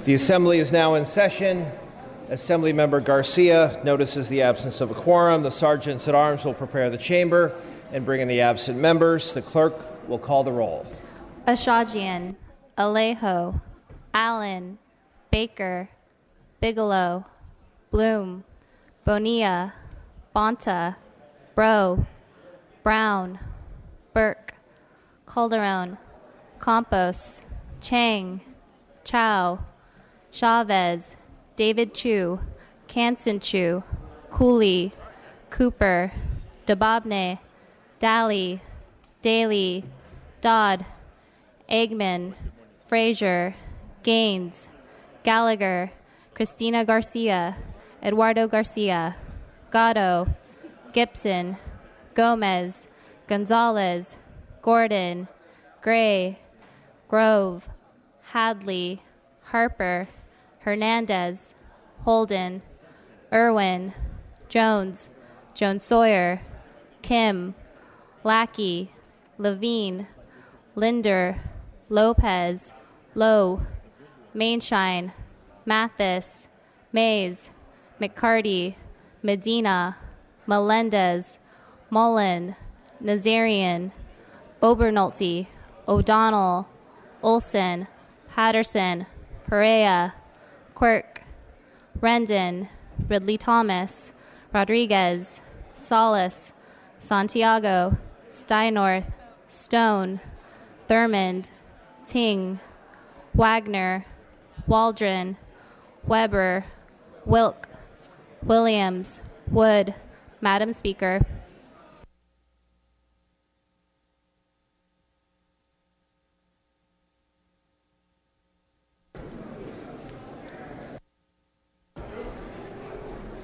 The Assembly is now in session. Assemblymember Garcia notices the absence of a quorum. The sergeants at arms will prepare the chamber and bring in the absent members. The clerk will call the roll. Ashajian, Alejo, Allen, Baker, Bigelow, Bloom, Bonilla, Bonta, Bro, Brown, Burke, Calderon, Campos, Chang, Chow, Chavez, David Chu, Kansan Chu, Cooley, Cooper, Dababne, Daly, Daly, Dodd, Eggman, Frazier, Gaines, Gallagher, Christina Garcia, Eduardo Garcia, Gatto, Gibson, Gomez, Gonzalez, Gordon, Gray, Grove, Hadley, Harper, Hernandez, Holden, Irwin, Jones, Jones Sawyer, Kim, Lackey, Levine, Linder, Lopez, Lowe, Mainshine, Mathis, Mays, McCarty, Medina, Melendez, Mullen, Nazarian, Obernolte, O'Donnell, Olson, Patterson, Perea, Quirk, Rendon, Ridley Thomas, Rodriguez, Salas, Santiago, Steinorth, Stone, Thurmond, Ting, Wagner, Waldron, Weber, Wilk, Williams, Wood. Madam Speaker.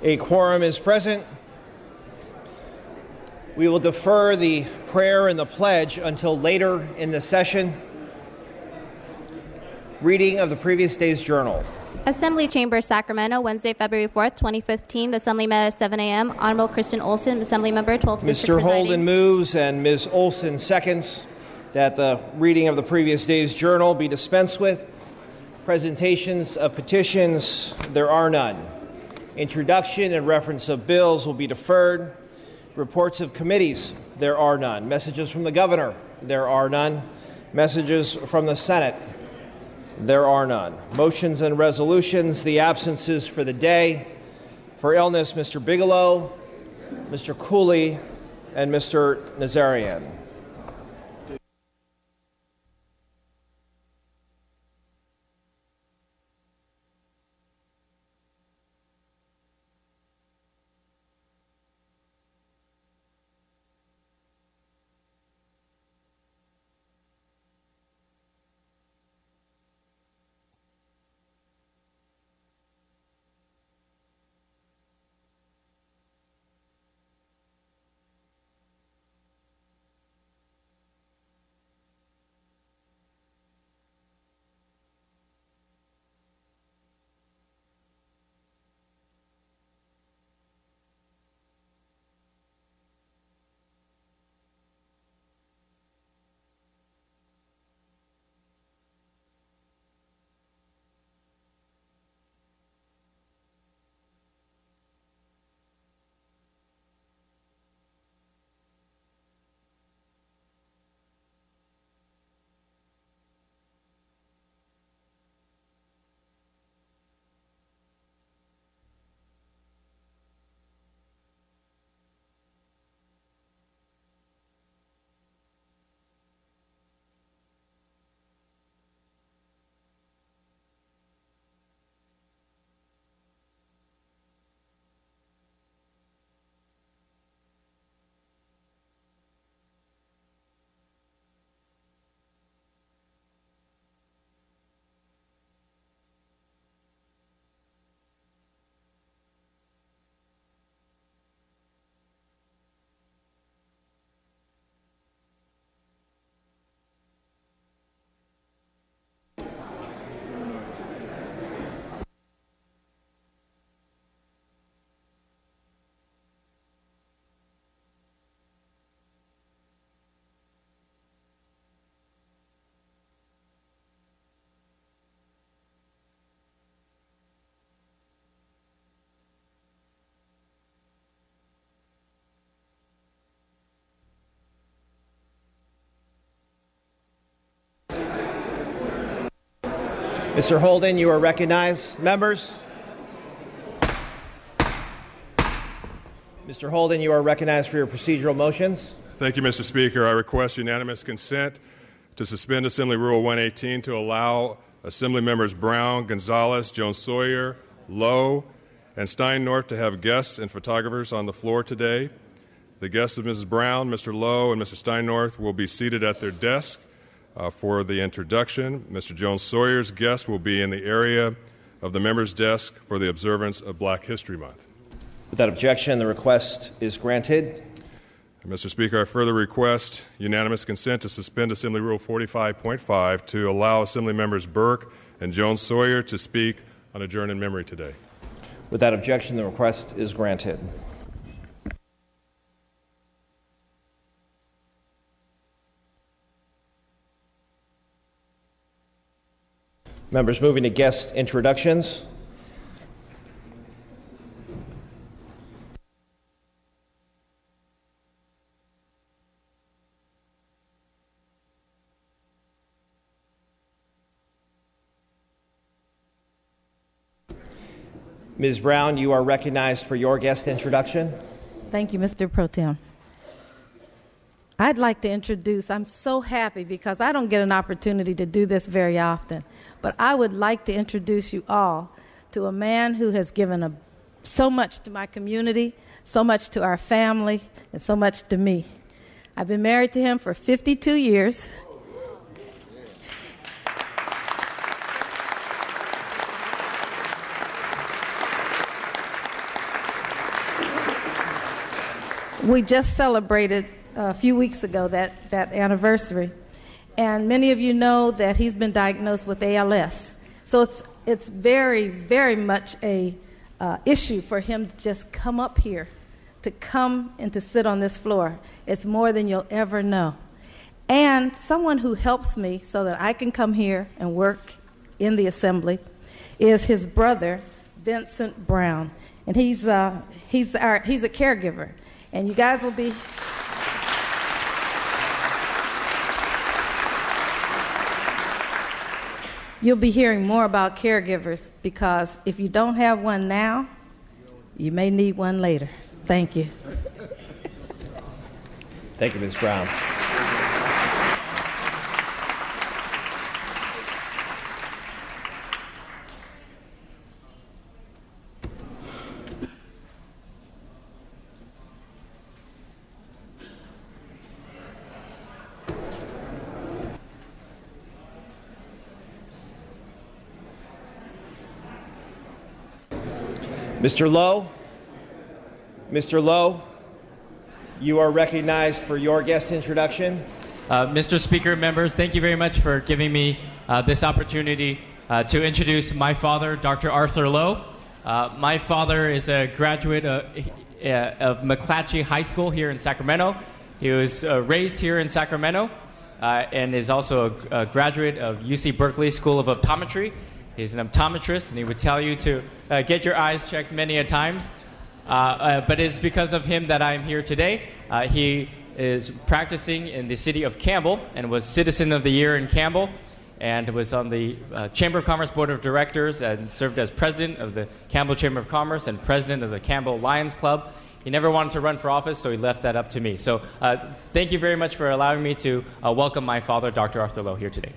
A quorum is present. We will defer the prayer and the pledge until later in the session. Reading of the previous day's journal. Assembly Chamber, Sacramento, Wednesday, February 4th, 2015. The Assembly met at 7 a.m. Honorable Kristen Olson, Assembly Member, 12th District Mr. Holden moves and Ms. Olson seconds that the reading of the previous day's journal be dispensed with. Presentations of petitions, there are none. Introduction and reference of bills will be deferred. Reports of committees, there are none. Messages from the governor, there are none. Messages from the Senate, there are none. Motions and resolutions, the absences for the day. For illness, Mr. Bigelow, Mr. Cooley, and Mr. Nazarian. Mr. Holden, you are recognized. Members? Mr. Holden, you are recognized for your procedural motions. Thank you, Mr. Speaker. I request unanimous consent to suspend Assembly Rule 118 to allow Assembly members Brown, Gonzalez, Jones-Sawyer, Lowe, and Stein-North to have guests and photographers on the floor today. The guests of Mrs. Brown, Mr. Lowe, and Mr. Stein-North will be seated at their desk for the introduction. Mr. Jones-Sawyer's guests will be in the area of the members' desk for the observance of Black History Month. Without objection, the request is granted. Mr. Speaker, I further request unanimous consent to suspend Assembly Rule 45.5 to allow Assembly members Burke and Jones-Sawyer to speak on Adjourn in Memory today. Without objection, the request is granted. Members, moving to guest introductions. Ms. Brown, you are recognized for your guest introduction. Thank you, Mr. Pro Tem. I'd like to introduce, I'm so happy because I don't get an opportunity to do this very often, but I would like to introduce you all to a man who has given so much to my community, so much to our family, and so much to me. I've been married to him for 52 years. We just celebrated a few weeks ago that anniversary, and many of you know that he's been diagnosed with ALS. So it's very, very much a issue for him to just come up here, to come and to sit on this floor. It's more than you'll ever know. And someone who helps me so that I can come here and work in the assembly is his brother, Vincent Brown, and he's a caregiver. And you guys will be... You'll be hearing more about caregivers because if you don't have one now, you may need one later. Thank you. Thank you, Ms. Brown. Mr. Lowe, you are recognized for your guest introduction. Mr. Speaker, members, thank you very much for giving me this opportunity to introduce my father, Dr. Arthur Lowe. My father is a graduate of McClatchy High School here in Sacramento. He was raised here in Sacramento and is also a graduate of UC Berkeley School of Optometry. He's an optometrist, and he would tell you to get your eyes checked many a times. But it's because of him that I'm here today. He is practicing in the city of Campbell and was Citizen of the Year in Campbell and was on the Chamber of Commerce Board of Directors and served as president of the Campbell Chamber of Commerce and president of the Campbell Lions Club. He never wanted to run for office, so he left that up to me. So thank you very much for allowing me to welcome my father, Dr. Arthur Lowe, here today.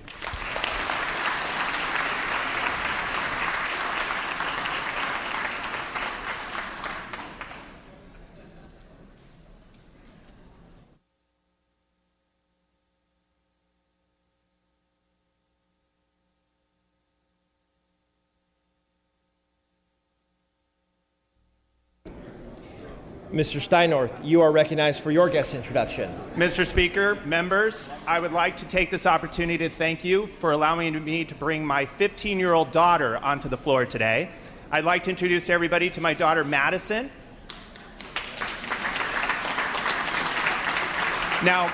Mr. Stein-North, you are recognized for your guest introduction. Mr. Speaker, members, I would like to take this opportunity to thank you for allowing me to bring my 15-year-old daughter onto the floor today. I'd like to introduce everybody to my daughter, Madison. Now,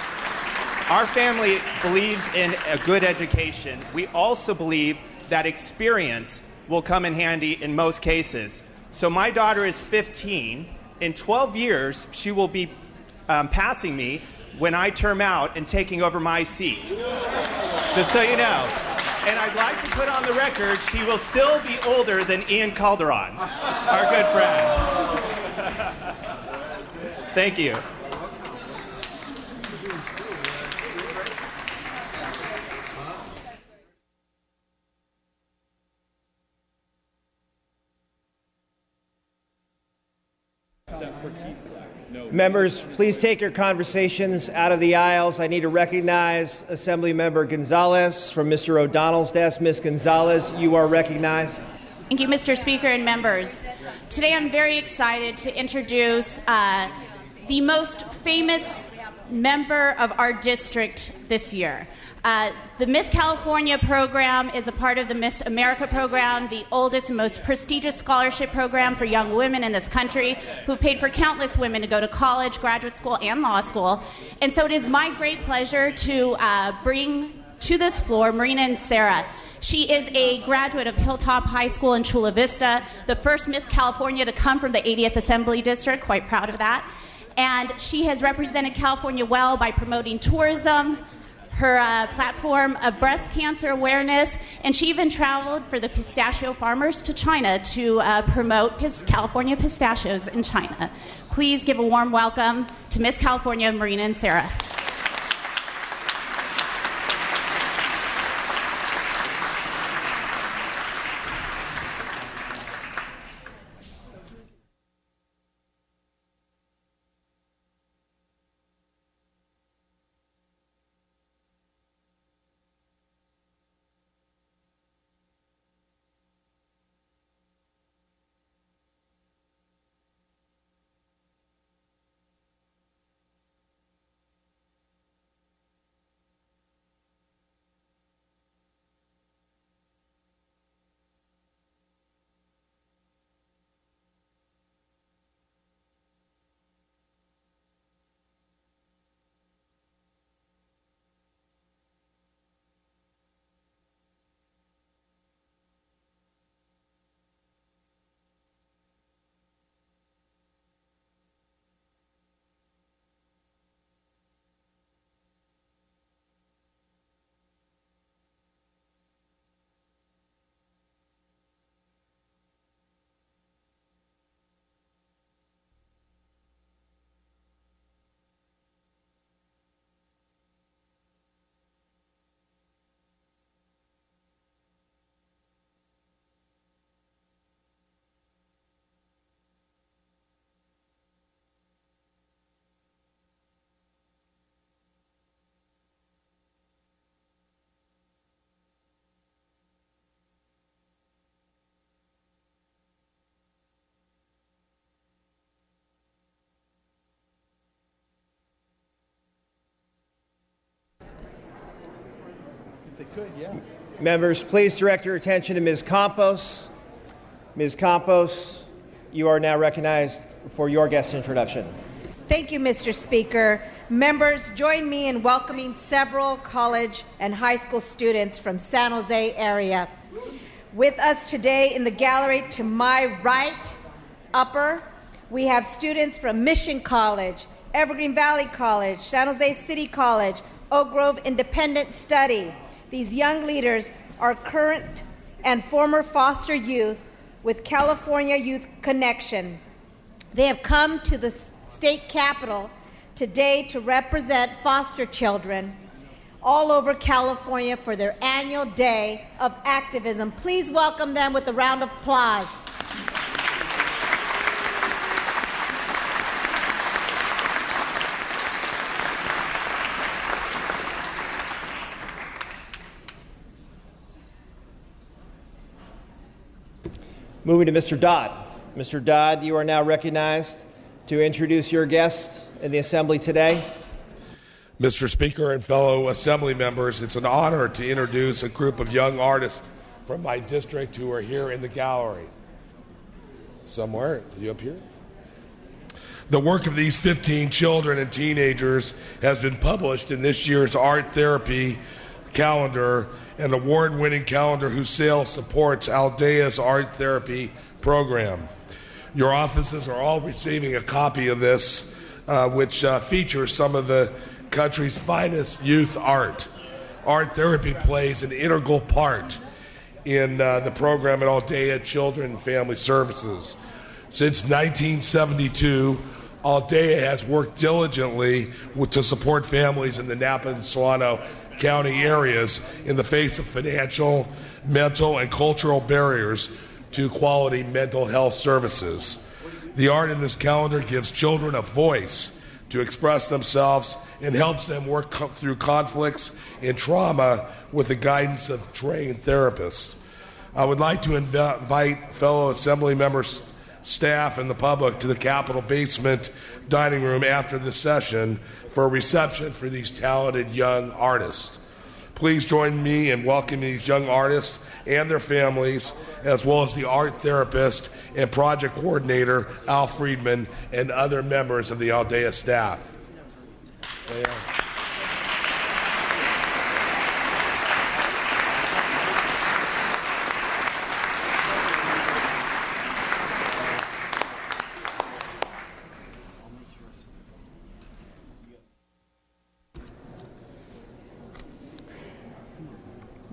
our family believes in a good education. We also believe that experience will come in handy in most cases. So my daughter is 15. In 12 years, she will be passing me when I term out and taking over my seat. Just so you know. And I'd like to put on the record, she will still be older than Ian Calderon, our good friend. Thank you. Members, please take your conversations out of the aisles. I need to recognize Assemblymember Gonzalez from Mr. O'Donnell's desk. Ms. Gonzalez, you are recognized. Thank you, Mr. Speaker and members. Today I'm very excited to introduce the most famous member of our district this year. The Miss California program is a part of the Miss America program, the oldest and most prestigious scholarship program for young women in this country, who paid for countless women to go to college, graduate school, and law school. And so it is my great pleasure to bring to this floor Marina and Sarah. She is a graduate of Hilltop High School in Chula Vista, the first Miss California to come from the 80th Assembly District, quite proud of that. And she has represented California well by promoting tourism, her platform of breast cancer awareness, and she even traveled for the pistachio farmers to China to promote California pistachios in China. Please give a warm welcome to Miss California, Marina and Sarah. Members, please direct your attention to Ms. Campos. Ms. Campos, you are now recognized for your guest introduction. Thank you, Mr. Speaker. Members, join me in welcoming several college and high school students from San Jose area. With us today in the gallery to my right, upper, we have students from Mission College, Evergreen Valley College, San Jose City College, Oak Grove Independent Study. These young leaders are current and former foster youth with California Youth Connection. They have come to the state capitol today to represent foster children all over California for their annual day of activism. Please welcome them with a round of applause. Moving to Mr. Dodd. Mr. Dodd, you are now recognized to introduce your guest in the Assembly today. Mr. Speaker and fellow Assembly members, it's an honor to introduce a group of young artists from my district who are here in the gallery. Somewhere? Are you up here? The work of these 15 children and teenagers has been published in this year's Art Therapy calendar, an award-winning calendar whose sale supports Aldea's art therapy program. Your offices are all receiving a copy of this, which features some of the country's finest youth art. art therapy plays an integral part in the program at Aldea Children and Family Services. Since 1972, Aldea has worked diligently to support families in the Napa and Solano County areas in the face of financial, mental, and cultural barriers to quality mental health services. The art in this calendar gives children a voice to express themselves and helps them work through conflicts and trauma with the guidance of trained therapists. I would like to invite fellow Assembly members, staff, and the public to the Capitol basement dining room after this session for a reception for these talented young artists. Please join me in welcoming these young artists and their families, as well as the art therapist and project coordinator, Al Friedman, and other members of the Aldea staff.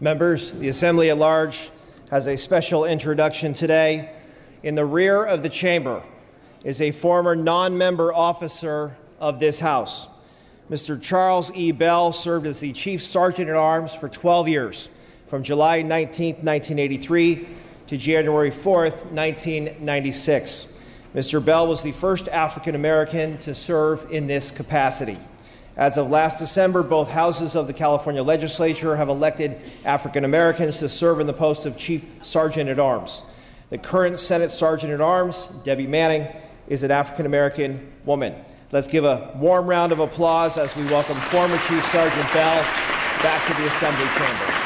Members, the Assembly at large has a special introduction today. In the rear of the chamber is a former non-member officer of this House. Mr. Charles E. Bell served as the Chief Sergeant at Arms for 12 years, from July 19, 1983 to January 4, 1996. Mr. Bell was the first African American to serve in this capacity. As of last December, both houses of the California legislature have elected African Americans to serve in the post of Chief Sergeant at Arms. The current Senate Sergeant at Arms, Debbie Manning, is an African American woman. Let's give a warm round of applause as we welcome former Chief Sergeant Bell back to the Assembly chamber.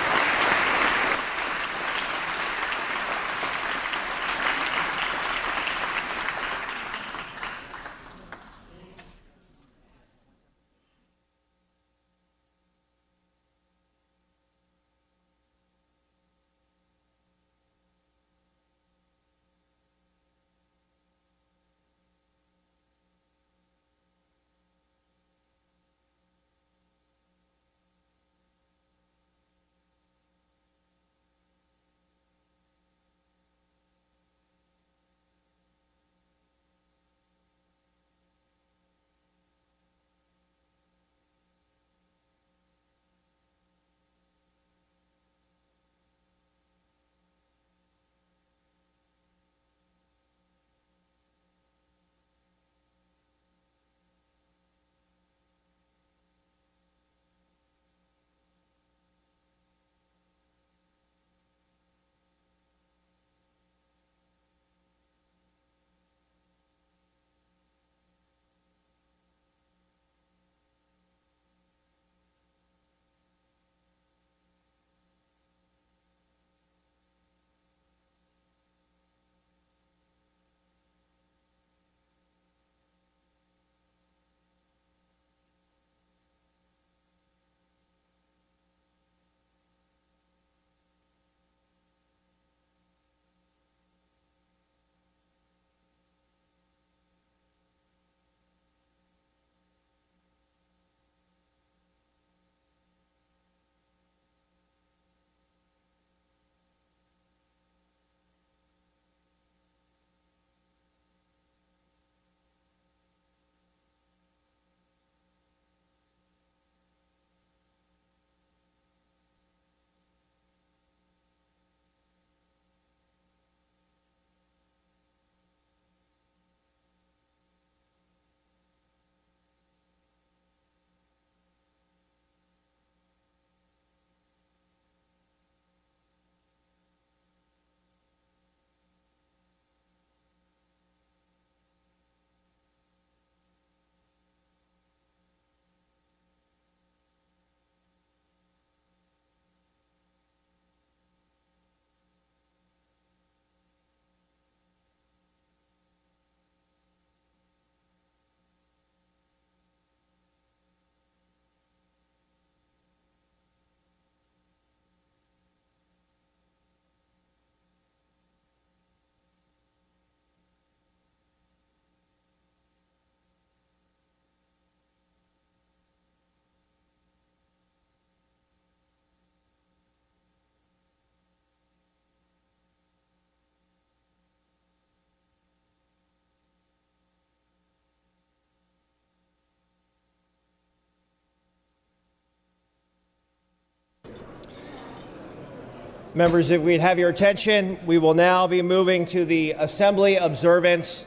Members, if we'd have your attention, we will now be moving to the Assembly observance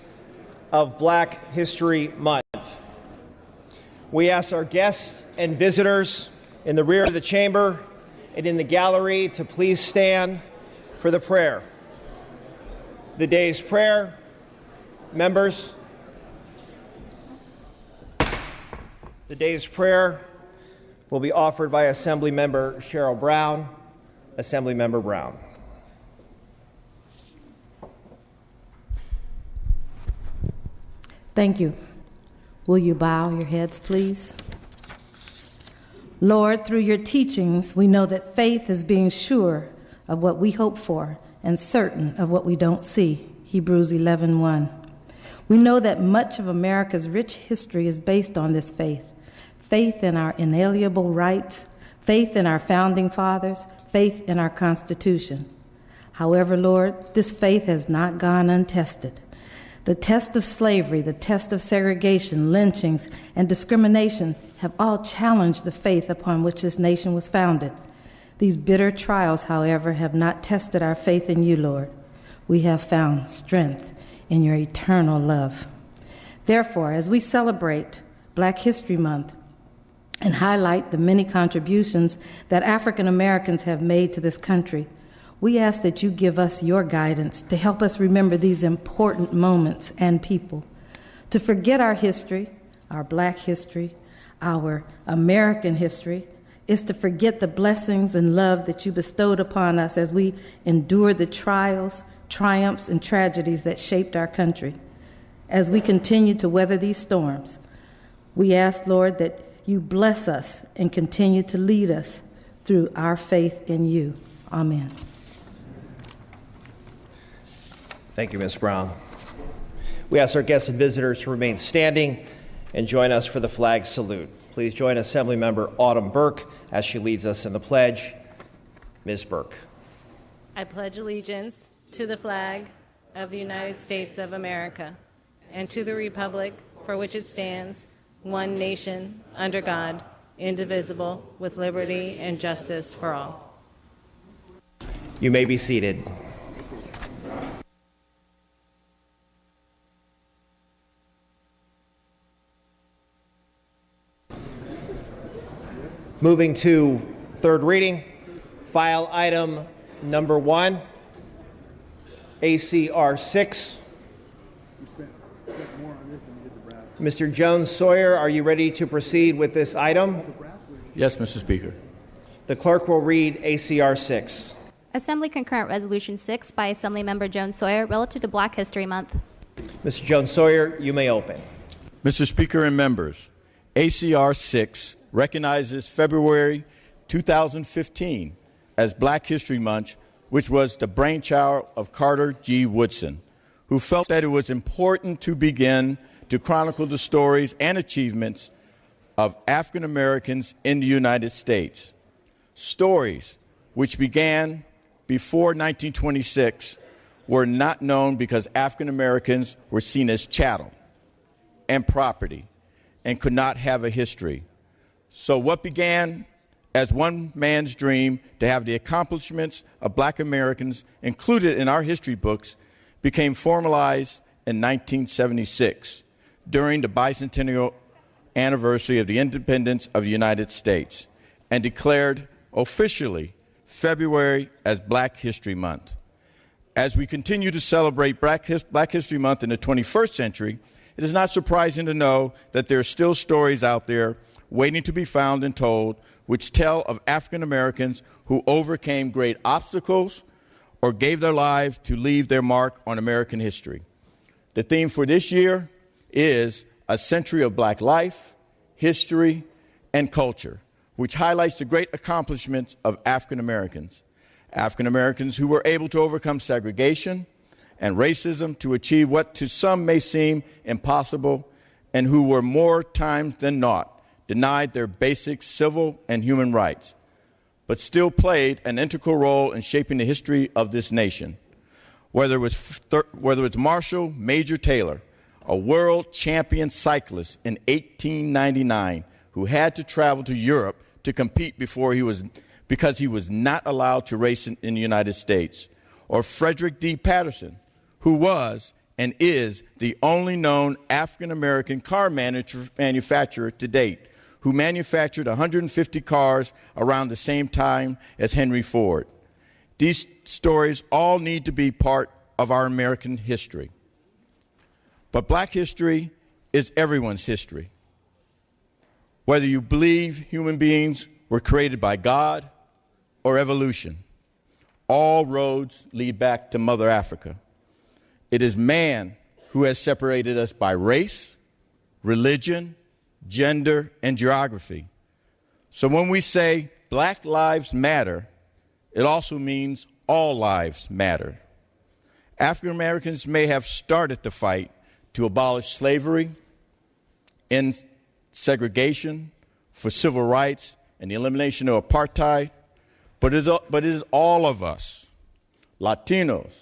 of Black History Month. We ask our guests and visitors in the rear of the chamber and in the gallery to please stand for the prayer. The day's prayer, members. The day's prayer will be offered by Assembly Member Cheryl Brown. Assembly Member Brown. Thank you. Will you bow your heads, please? Lord, through your teachings, we know that faith is being sure of what we hope for and certain of what we don't see. Hebrews 11:1. We know that much of America's rich history is based on this faith. Faith in our inalienable rights, faith in our founding fathers, faith in our Constitution. However, Lord, this faith has not gone untested. The test of slavery, the test of segregation, lynchings, and discrimination have all challenged the faith upon which this nation was founded. These bitter trials, however, have not tested our faith in you, Lord. We have found strength in your eternal love. Therefore, as we celebrate Black History Month, and highlight the many contributions that African Americans have made to this country, we ask that you give us your guidance to help us remember these important moments and people. To forget our history, our Black history, our American history, is to forget the blessings and love that you bestowed upon us as we endured the trials, triumphs, and tragedies that shaped our country. As we continue to weather these storms, we ask, Lord, that you bless us and continue to lead us through our faith in you. Amen. Thank you, Ms. Brown. We ask our guests and visitors to remain standing and join us for the flag salute. Please join Assemblymember Autumn Burke as she leads us in the pledge. Ms. Burke. I pledge allegiance to the flag of the United States of America and to the republic for which it stands, one nation, under God, indivisible, with liberty and justice for all. You may be seated. Moving to third reading, file item number 1, ACR 6. Mr. Jones Sawyer, are you ready to proceed with this item? Yes, Mr. Speaker. The clerk will read ACR 6. Assembly Concurrent Resolution 6 by Assemblymember Jones Sawyer relative to Black History Month. Mr. Jones Sawyer, you may open. Mr. Speaker and members, ACR 6 recognizes February 2015 as Black History Month, which was the brainchild of Carter G. Woodson, who felt that it was important to begin to chronicle the stories and achievements of African Americans in the United States. Stories which began before 1926 were not known because African Americans were seen as chattel and property and could not have a history. So what began as one man's dream to have the accomplishments of Black Americans included in our history books became formalized in 1976 during the bicentennial anniversary of the independence of the United States and declared officially February as Black History Month. As we continue to celebrate Black History Month in the 21st century, it is not surprising to know that there are still stories out there waiting to be found and told which tell of African Americans who overcame great obstacles or gave their lives to leave their mark on American history. The theme for this year is A Century of Black Life, History, and Culture, which highlights the great accomplishments of African Americans. African Americans who were able to overcome segregation and racism to achieve what to some may seem impossible, and who were more times than not denied their basic civil and human rights, but still played an integral role in shaping the history of this nation. Whether it's Marshall Major Taylor, a world champion cyclist in 1899 who had to travel to Europe to compete before because he was not allowed to race in the United States. Or Frederick D. Patterson, who was and is the only known African-American car manufacturer to date, who manufactured 150 cars around the same time as Henry Ford. These stories all need to be part of our American history. But black history is everyone's history. Whether you believe human beings were created by God or evolution, all roads lead back to Mother Africa. It is man who has separated us by race, religion, gender, and geography. So when we say Black Lives Matter, it also means all lives matter. African Americans may have started the fight to abolish slavery, end segregation, for civil rights, and the elimination of apartheid, but it is all of us, Latinos,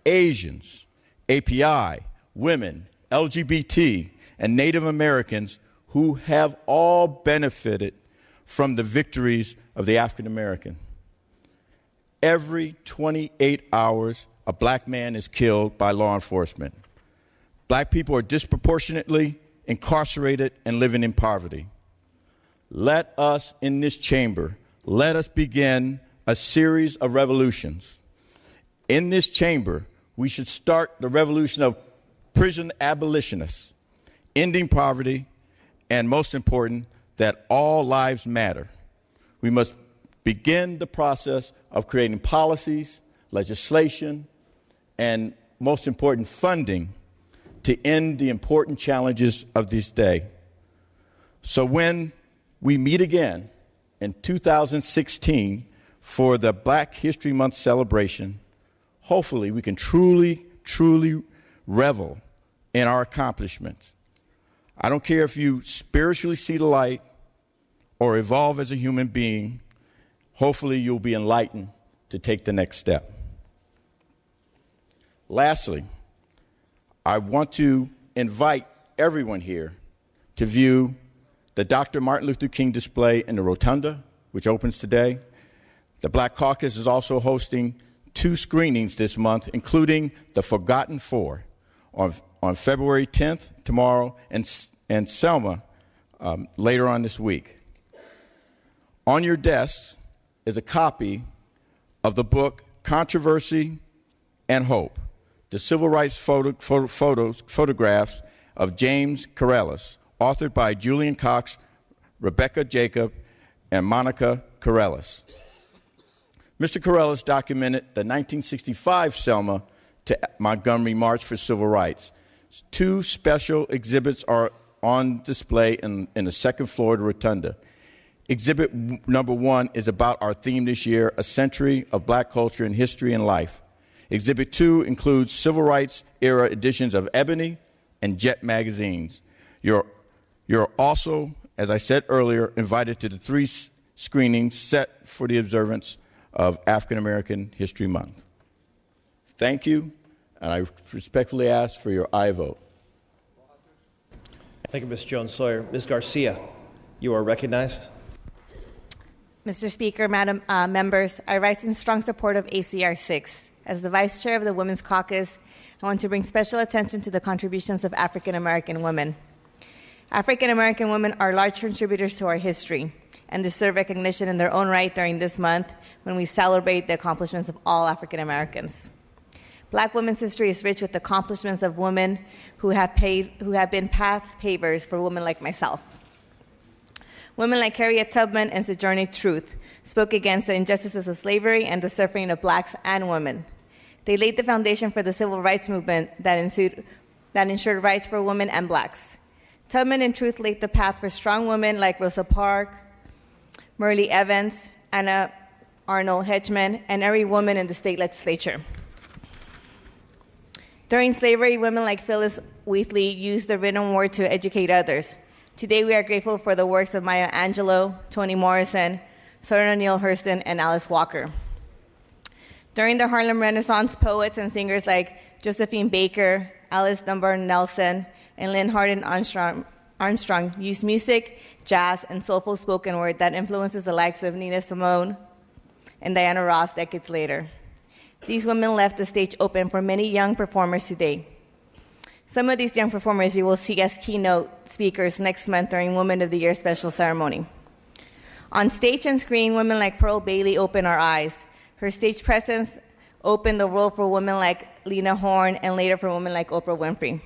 Asians, API, women, LGBT, and Native Americans who have all benefited from the victories of the African American. Every 28 hours, a black man is killed by law enforcement. Black people are disproportionately incarcerated and living in poverty. Let us in this chamber, let us begin a series of revolutions. In this chamber, we should start the revolution of prison abolitionists, ending poverty, and most important, that all lives matter. We must begin the process of creating policies, legislation, and most important, funding to end the important challenges of this day. So when we meet again in 2016 for the Black History Month celebration, hopefully we can truly revel in our accomplishments. I don't care if you spiritually see the light or evolve as a human being, hopefully you'll be enlightened to take the next step. Lastly, I want to invite everyone here to view the Dr. Martin Luther King display in the Rotunda, which opens today. The Black Caucus is also hosting 2 screenings this month, including The Forgotten Four on February 10th, tomorrow, and Selma later on this week. On your desk is a copy of the book Controversy and Hope, the civil rights photographs of James Corrales, authored by Julian Cox, Rebecca Jacob, and Monica Corrales. Mr. Corrales documented the 1965 Selma to Montgomery March for Civil Rights. 2 special exhibits are on display in the second floor of the Rotunda. Exhibit number 1 is about our theme this year, A Century of Black Culture and History and Life. Exhibit 2 includes civil rights era editions of Ebony and Jet magazines. You're also, as I said earlier, invited to the 3 screenings set for the observance of African American History Month. Thank you, and I respectfully ask for your aye vote. Thank you, Ms. Jones-Sawyer. Ms. Garcia, you are recognized. Mr. Speaker, Madam members, I rise in strong support of ACR 6. As the Vice Chair of the Women's Caucus, I want to bring special attention to the contributions of African American women. African American women are large contributors to our history and deserve recognition in their own right during this month when we celebrate the accomplishments of all African Americans. Black women's history is rich with accomplishments of women who have been path pavers for women like myself. Women like Harriet Tubman and Sojourner Truth spoke against the injustices of slavery and the suffering of blacks and women. They laid the foundation for the civil rights movement that ensured rights for women and blacks. Tubman and Truth laid the path for strong women like Rosa Parks, Myrlie Evans, Anna Arnold Hedgeman, and every woman in the state legislature. During slavery, women like Phyllis Wheatley used the written word to educate others. Today, we are grateful for the works of Maya Angelou, Toni Morrison, Sojourner Neale Hurston, and Alice Walker. During the Harlem Renaissance, poets and singers like Josephine Baker, Alice Dunbar Nelson, and Lynn Hardin Armstrong used music, jazz, and soulful spoken word that influences the likes of Nina Simone, and Diana Ross decades later. These women left the stage open for many young performers today. Some of these young performers you will see as keynote speakers next month during Women of the Year special ceremony. On stage and screen, women like Pearl Bailey opened our eyes. Her stage presence opened the world for women like Lena Horne and later for women like Oprah Winfrey.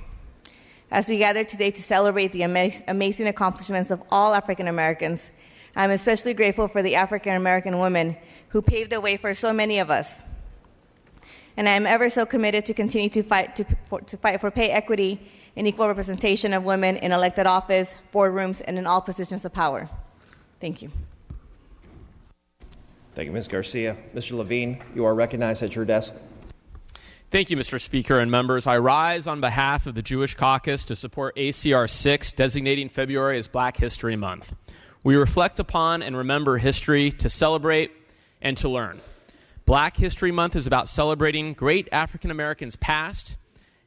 As we gather today to celebrate the amazing accomplishments of all African Americans, I'm especially grateful for the African American women who paved the way for so many of us. And I am ever so committed to continue to fight for pay equity and equal representation of women in elected office, boardrooms, and in all positions of power. Thank you. Thank you, Ms. Garcia. Mr. Levine, you are recognized at your desk. Thank you, Mr. Speaker and members. I rise on behalf of the Jewish Caucus to support ACR 6, designating February as Black History Month. We reflect upon and remember history to celebrate and to learn. Black History Month is about celebrating great African Americans past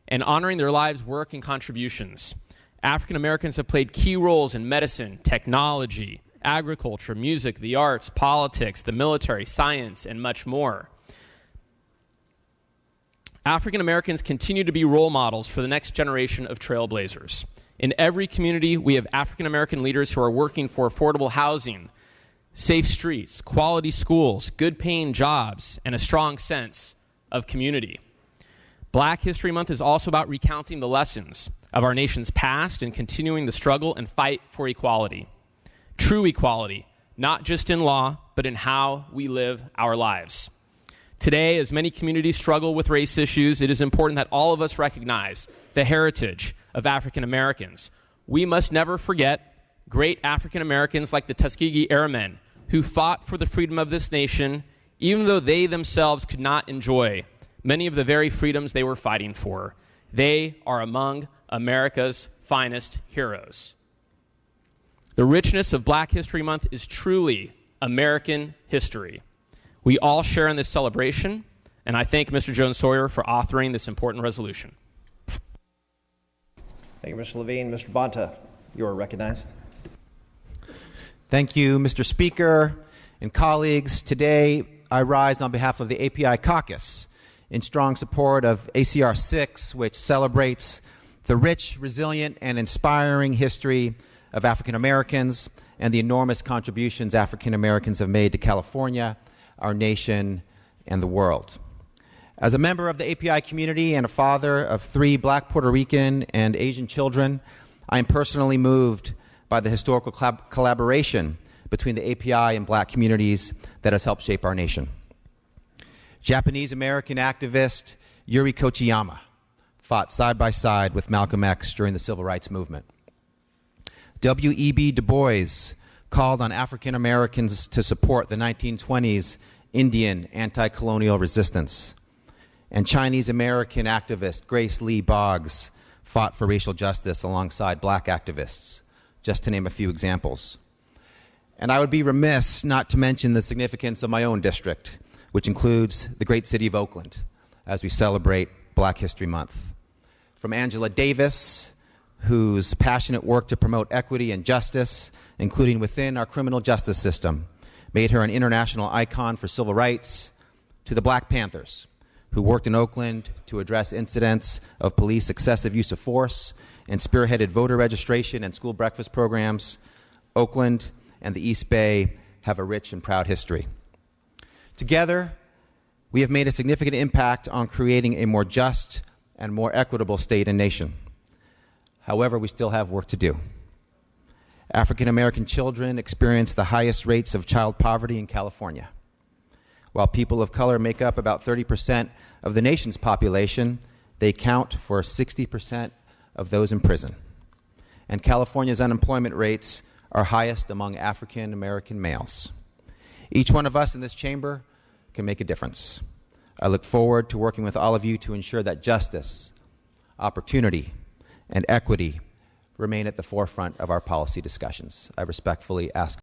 and honoring their lives' work and contributions. African Americans have played key roles in medicine, technology, agriculture, music, the arts, politics, the military, science, and much more. African Americans continue to be role models for the next generation of trailblazers. In every community, we have African American leaders who are working for affordable housing, safe streets, quality schools, good-paying jobs, and a strong sense of community. Black History Month is also about recounting the lessons of our nation's past and continuing the struggle and fight for equality. True equality, not just in law, but in how we live our lives. Today, as many communities struggle with race issues, it is important that all of us recognize the heritage of African Americans. We must never forget great African Americans like the Tuskegee Airmen who fought for the freedom of this nation, even though they themselves could not enjoy many of the very freedoms they were fighting for. They are among America's finest heroes. The richness of Black History Month is truly American history. We all share in this celebration, and I thank Mr. Jones Sawyer for authoring this important resolution. Thank you, Mr. Levine. Mr. Bonta, you are recognized. Thank you, Mr. Speaker and colleagues. Today, I rise on behalf of the API Caucus in strong support of ACR 6, which celebrates the rich, resilient, and inspiring history of African Americans and the enormous contributions African Americans have made to California, our nation, and the world. As a member of the API community and a father of 3 Black, Puerto Rican, and Asian children, I am personally moved by the historical collaboration between the API and Black communities that has helped shape our nation. Japanese-American activist Yuri Kochiyama fought side by side with Malcolm X during the Civil Rights Movement. W.E.B. Du Bois called on African Americans to support the 1920s Indian anti-colonial resistance. And Chinese-American activist Grace Lee Boggs fought for racial justice alongside Black activists, just to name a few examples. And I would be remiss not to mention the significance of my own district, which includes the great city of Oakland, as we celebrate Black History Month. From Angela Davis, whose passionate work to promote equity and justice, including within our criminal justice system, made her an international icon for civil rights, to the Black Panthers, who worked in Oakland to address incidents of police excessive use of force and spearheaded voter registration and school breakfast programs. Oakland and the East Bay have a rich and proud history. Together, we have made a significant impact on creating a more just and more equitable state and nation. However, we still have work to do. African American children experience the highest rates of child poverty in California. While people of color make up about 30% of the nation's population, they count for 60% of those in prison. And California's unemployment rates are highest among African American males. Each one of us in this chamber can make a difference. I look forward to working with all of you to ensure that justice, opportunity, and equity remain at the forefront of our policy discussions. I respectfully ask